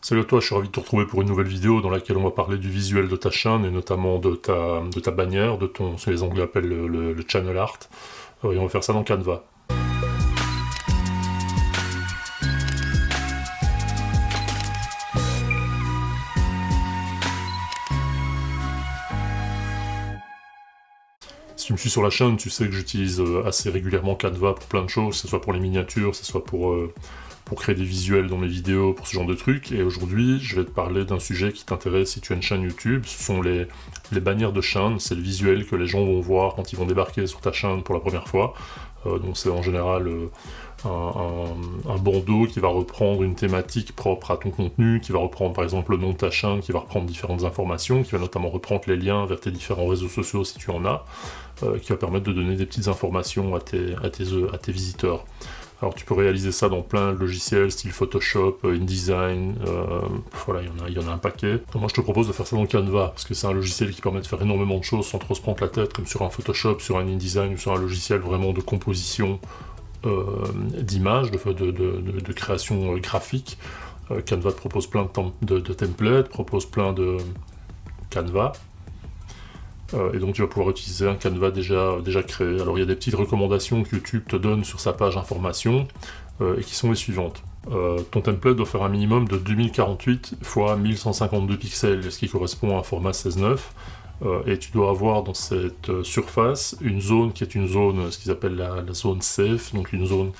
Salut à toi, je suis ravi de te retrouver pour une nouvelle vidéo dans laquelle on va parler du visuel de ta chaîne et notamment de ta bannière, de ton, ce que les Anglais appellent le channel art. Et on va faire ça dans Canva. Si tu me suis sur la chaîne, tu sais que j'utilise assez régulièrement Canva pour plein de choses, que ce soit pour les miniatures, que ce soit pour créer des visuels dans mes vidéos, pour ce genre de trucs. Et aujourd'hui, je vais te parler d'un sujet qui t'intéresse si tu as une chaîne YouTube. Ce sont les bannières de chaîne, c'est le visuel que les gens vont voir quand ils vont débarquer sur ta chaîne pour la première fois. Donc c'est en général un bandeau qui va reprendre une thématique propre à ton contenu, qui va reprendre par exemple le nom de ta chaîne, qui va reprendre différentes informations, qui va notamment reprendre les liens vers tes différents réseaux sociaux si tu en as, qui va permettre de donner des petites informations à tes visiteurs. Alors tu peux réaliser ça dans plein de logiciels, style Photoshop, InDesign, voilà, il y en a un paquet. Donc moi je te propose de faire ça dans Canva, parce que c'est un logiciel qui permet de faire énormément de choses sans trop se prendre la tête, comme sur un Photoshop, sur un InDesign ou sur un logiciel vraiment de composition d'images, de création graphique. Canva te propose plein de templates, propose plein de Canva. Et donc tu vas pouvoir utiliser un Canva déjà créé. Alors il y a des petites recommandations que YouTube te donne sur sa page information, et qui sont les suivantes. Ton template doit faire un minimum de 2048 x 1152 pixels, ce qui correspond à un format 16:9. Et tu dois avoir dans cette surface une zone qui est une zone, ce qu'ils appellent la zone safe, donc une zone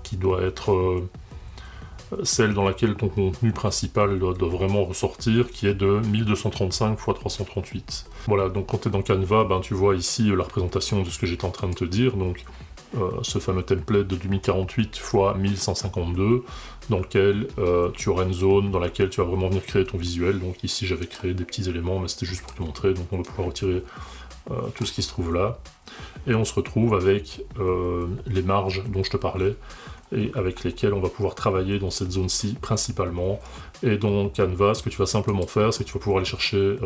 qui doit être celle dans laquelle ton contenu principal doit vraiment ressortir, qui est de 1235 x 338. Voilà, donc quand tu es dans Canva, tu vois ici la représentation de ce que j'étais en train de te dire, donc ce fameux template de 2048 x 1152, dans lequel tu auras une zone dans laquelle tu vas vraiment venir créer ton visuel. Donc ici j'avais créé des petits éléments, mais c'était juste pour te montrer, donc on va pouvoir retirer tout ce qui se trouve là. Et on se retrouve avec les marges dont je te parlais, et avec lesquelles on va pouvoir travailler dans cette zone-ci principalement. Et dans Canva, ce que tu vas simplement faire, c'est que tu vas pouvoir aller chercher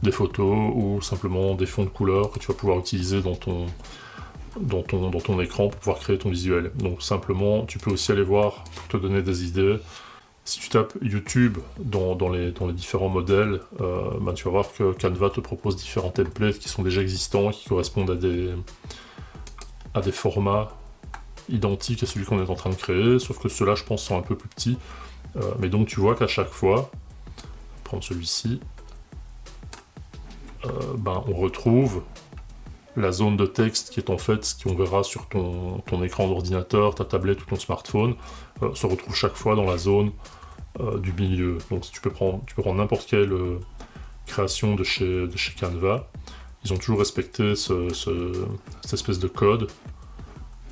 des photos ou simplement des fonds de couleurs que tu vas pouvoir utiliser dans ton écran pour pouvoir créer ton visuel. Donc simplement, tu peux aussi aller voir, pour te donner des idées, si tu tapes YouTube dans les différents modèles, tu vas voir que Canva te propose différents templates qui sont déjà existants, qui correspondent à des formats identiques à celui qu'on est en train de créer, sauf que ceux-là, je pense, sont un peu plus petits. Mais donc tu vois qu'à chaque fois, prendre celui-ci, on retrouve la zone de texte qui est en fait ce qu'on verra sur ton écran d'ordinateur, ta tablette ou ton smartphone, se retrouve chaque fois dans la zone du milieu. Donc tu peux prendre n'importe quelle création de chez Canva. Ils ont toujours respecté cette espèce de code.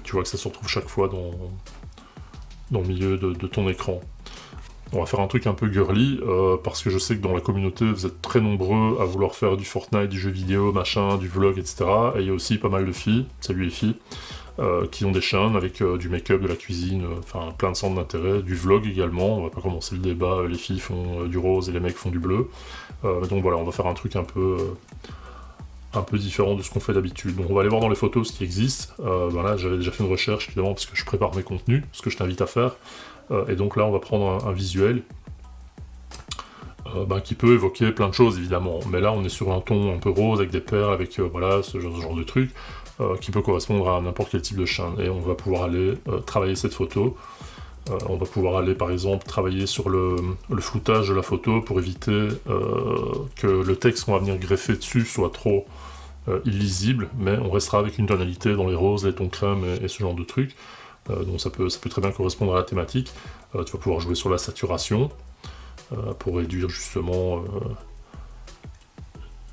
Tu vois que ça se retrouve chaque fois dans le milieu de ton écran. On va faire un truc un peu girly, parce que je sais que dans la communauté, vous êtes très nombreux à vouloir faire du Fortnite, du jeu vidéo, machin, du vlog, etc. Et il y a aussi pas mal de filles, salut les filles, qui ont des chaînes avec du make-up, de la cuisine, enfin plein de centres d'intérêt, du vlog également. On va pas commencer le débat, les filles font du rose et les mecs font du bleu. Donc voilà, on va faire un truc un peu différent de ce qu'on fait d'habitude. Donc on va aller voir dans les photos ce qui existe. Là j'avais déjà fait une recherche évidemment parce que je prépare mes contenus, ce que je t'invite à faire. Et donc là on va prendre un visuel qui peut évoquer plein de choses évidemment. Mais là on est sur un ton un peu rose avec des perles, avec voilà ce genre de truc qui peut correspondre à n'importe quel type de chaîne. Et on va pouvoir aller travailler cette photo. On va pouvoir aller par exemple travailler sur le floutage de la photo pour éviter que le texte qu'on va venir greffer dessus soit trop illisible, mais on restera avec une tonalité dans les roses, les tons crème et ce genre de trucs. Donc ça peut très bien correspondre à la thématique. Tu vas pouvoir jouer sur la saturation pour réduire justement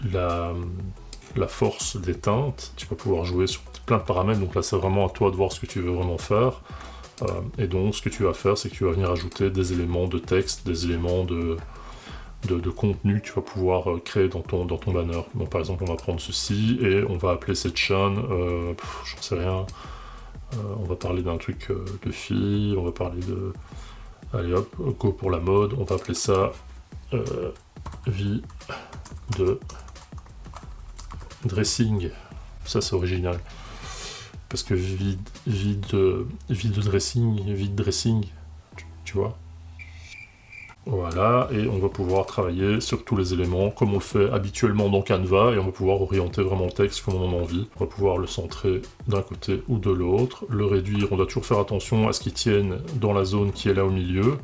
la force des teintes. Tu vas pouvoir jouer sur plein de paramètres, donc là c'est vraiment à toi de voir ce que tu veux vraiment faire. Et donc ce que tu vas faire, c'est que tu vas venir ajouter des éléments de texte, des éléments de contenu que tu vas pouvoir créer dans ton banner. Donc par exemple on va prendre ceci et on va appeler cette chaîne, j'en sais rien, on va parler d'un truc de filles, on va parler de... Allez hop, go pour la mode, on va appeler ça vie de dressing. Ça c'est original. Parce que vie de dressing, tu vois. Voilà, et on va pouvoir travailler sur tous les éléments comme on le fait habituellement dans Canva, et on va pouvoir orienter vraiment le texte comme on en a envie. On va pouvoir le centrer d'un côté ou de l'autre, le réduire, on doit toujours faire attention à ce qu'il tienne dans la zone qui est là au milieu.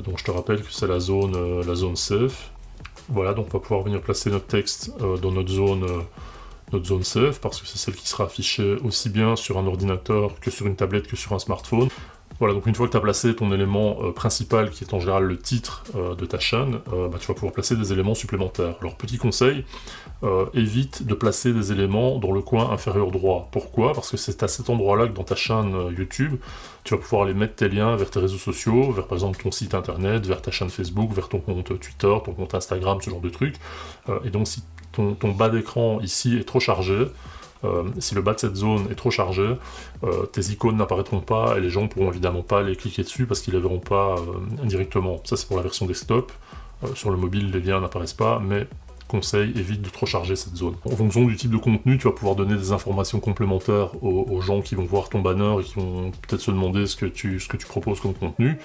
Donc je te rappelle que c'est la zone safe. Voilà, donc on va pouvoir venir placer notre texte dans notre zone safe, parce que c'est celle qui sera affichée aussi bien sur un ordinateur que sur une tablette que sur un smartphone. Voilà, donc une fois que tu as placé ton élément principal, qui est en général le titre de ta chaîne, tu vas pouvoir placer des éléments supplémentaires. Alors petit conseil, évite de placer des éléments dans le coin inférieur droit. Pourquoi? Parce que c'est à cet endroit-là que dans ta chaîne YouTube, tu vas pouvoir aller mettre tes liens vers tes réseaux sociaux, vers par exemple ton site internet, vers ta chaîne Facebook, vers ton compte Twitter, ton compte Instagram, ce genre de trucs. Et donc si ton bas d'écran ici est trop chargé, si le bas de cette zone est trop chargé, tes icônes n'apparaîtront pas et les gens ne pourront évidemment pas les cliquer dessus parce qu'ils ne les verront pas directement. Ça c'est pour la version desktop. Sur le mobile, les liens n'apparaissent pas, mais conseil, évite de trop charger cette zone. En fonction du type de contenu, tu vas pouvoir donner des informations complémentaires aux gens qui vont voir ton banner et qui vont peut-être se demander ce que tu proposes comme contenu.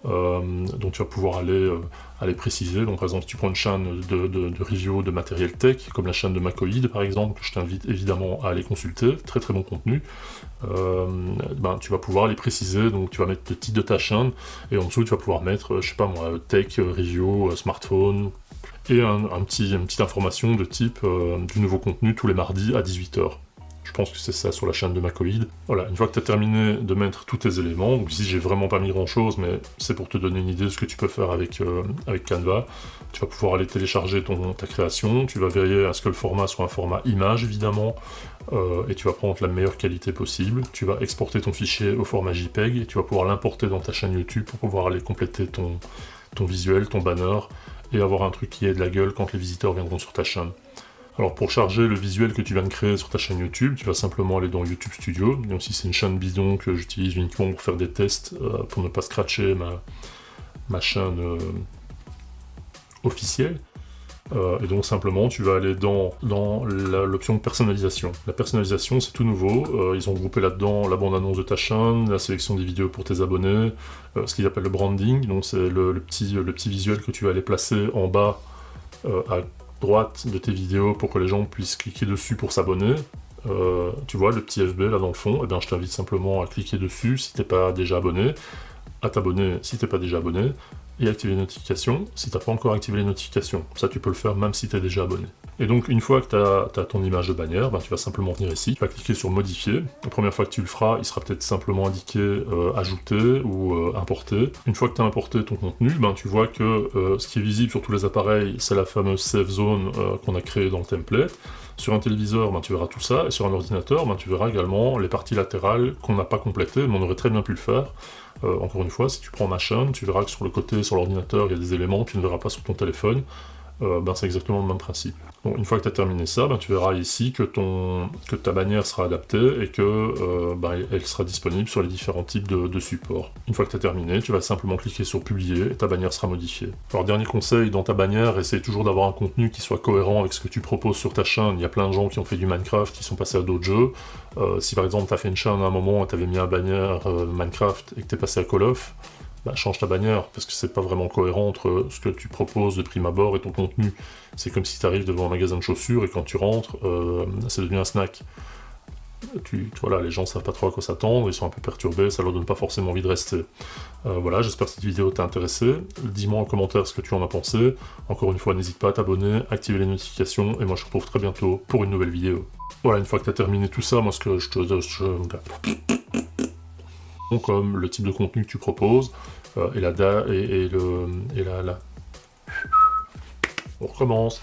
Donc tu vas pouvoir aller préciser. Donc par exemple, si tu prends une chaîne de review de matériel tech, comme la chaîne de Macoïd par exemple, que je t'invite évidemment à aller consulter, très très bon contenu, tu vas pouvoir aller préciser. Donc tu vas mettre le titre de ta chaîne, et en dessous tu vas pouvoir mettre, je sais pas moi, tech, review, smartphone, et une petite information de type du nouveau contenu tous les mardis à 18h. Je pense que c'est ça sur la chaîne de Macoïd. Voilà, une fois que tu as terminé de mettre tous tes éléments, donc ici j'ai vraiment pas mis grand chose, mais c'est pour te donner une idée de ce que tu peux faire avec Canva. Tu vas pouvoir aller télécharger ta création, tu vas veiller à ce que le format soit un format image évidemment, et tu vas prendre la meilleure qualité possible. Tu vas exporter ton fichier au format JPEG, et tu vas pouvoir l'importer dans ta chaîne YouTube pour pouvoir aller compléter ton visuel, ton banner, et avoir un truc qui ait de la gueule quand les visiteurs viendront sur ta chaîne. Alors pour charger le visuel que tu viens de créer sur ta chaîne YouTube, tu vas simplement aller dans YouTube Studio. Donc si c'est une chaîne bidon que j'utilise uniquement pour faire des tests, pour ne pas scratcher ma chaîne officielle, et donc simplement tu vas aller dans l'option de personnalisation. La personnalisation c'est tout nouveau, ils ont groupé là-dedans la bande-annonce de ta chaîne, la sélection des vidéos pour tes abonnés, ce qu'ils appellent le branding, donc c'est le petit visuel que tu vas aller placer en bas à droite de tes vidéos pour que les gens puissent cliquer dessus pour s'abonner. Tu vois le petit FB là dans le fond, et bien je t'invite simplement à cliquer dessus si t'es pas déjà abonné, à t'abonner si t'es pas déjà abonné, et activer les notifications si t'as pas encore activé les notifications. Ça tu peux le faire même si t'es déjà abonné. Et donc une fois que tu as ton image de bannière, tu vas simplement venir ici, tu vas cliquer sur modifier. La première fois que tu le feras, il sera peut-être simplement indiqué ajouter ou importer. Une fois que tu as importé ton contenu, tu vois que ce qui est visible sur tous les appareils, c'est la fameuse safe zone qu'on a créée dans le template. Sur un téléviseur, tu verras tout ça, et sur un ordinateur, tu verras également les parties latérales qu'on n'a pas complétées, mais on aurait très bien pu le faire. Encore une fois, si tu prends ma chaîne, tu verras que sur le côté, sur l'ordinateur, il y a des éléments que tu ne verras pas sur ton téléphone. C'est exactement le même principe. Donc, une fois que tu as terminé ça, tu verras ici que ta bannière sera adaptée et que elle sera disponible sur les différents types de supports. Une fois que tu as terminé, tu vas simplement cliquer sur publier et ta bannière sera modifiée. Alors dernier conseil, dans ta bannière, essaye toujours d'avoir un contenu qui soit cohérent avec ce que tu proposes sur ta chaîne. Il y a plein de gens qui ont fait du Minecraft, qui sont passés à d'autres jeux. Si par exemple tu as fait une chaîne à un moment et tu avais mis un bannière Minecraft et que tu es passé à Call of, change ta bannière, parce que c'est pas vraiment cohérent entre ce que tu proposes de prime abord et ton contenu. C'est comme si tu arrives devant un magasin de chaussures et quand tu rentres, ça devient un snack. Voilà, les gens savent pas trop à quoi s'attendre, ils sont un peu perturbés, ça leur donne pas forcément envie de rester. Voilà, j'espère que cette vidéo t'a intéressé. Dis-moi en commentaire ce que tu en as pensé. Encore une fois, n'hésite pas à t'abonner, activer les notifications, et moi je te retrouve très bientôt pour une nouvelle vidéo. Voilà, une fois que tu as terminé tout ça, moi ce que je te comme le type de contenu que tu proposes, et la date, et la... On recommence.